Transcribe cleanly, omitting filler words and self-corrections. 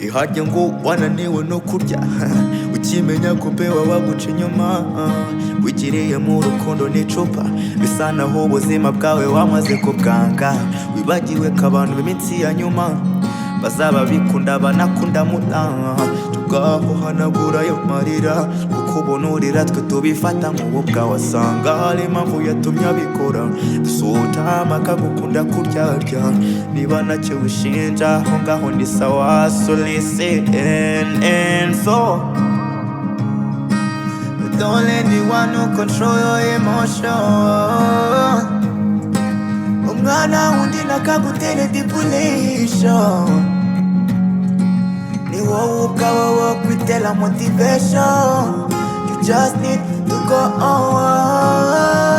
ihajya ngo wananiwe no kurya ukimenya kupewa waguca inyuma wigiriye mu rukundo n'icupa bisa naho ubuzima bwawe wamaze kubwanga wibagiwe ko abantu b'iminsi ya nyuma bazaba bikunda banakunda muna tugaho hanagura ayo marira kuko ubonurira twe tubifata nk'ububwa wasanga hari impamvu yatumye abikora dusutama akagukunda kuryarya niba nacyo wishinja aho ngaho ndi sawa so listen and so don't let anyone who control your emotion umwana wundi nakagutera manipulation ni wowe ubwawe wo kwitera motivation you just need to go on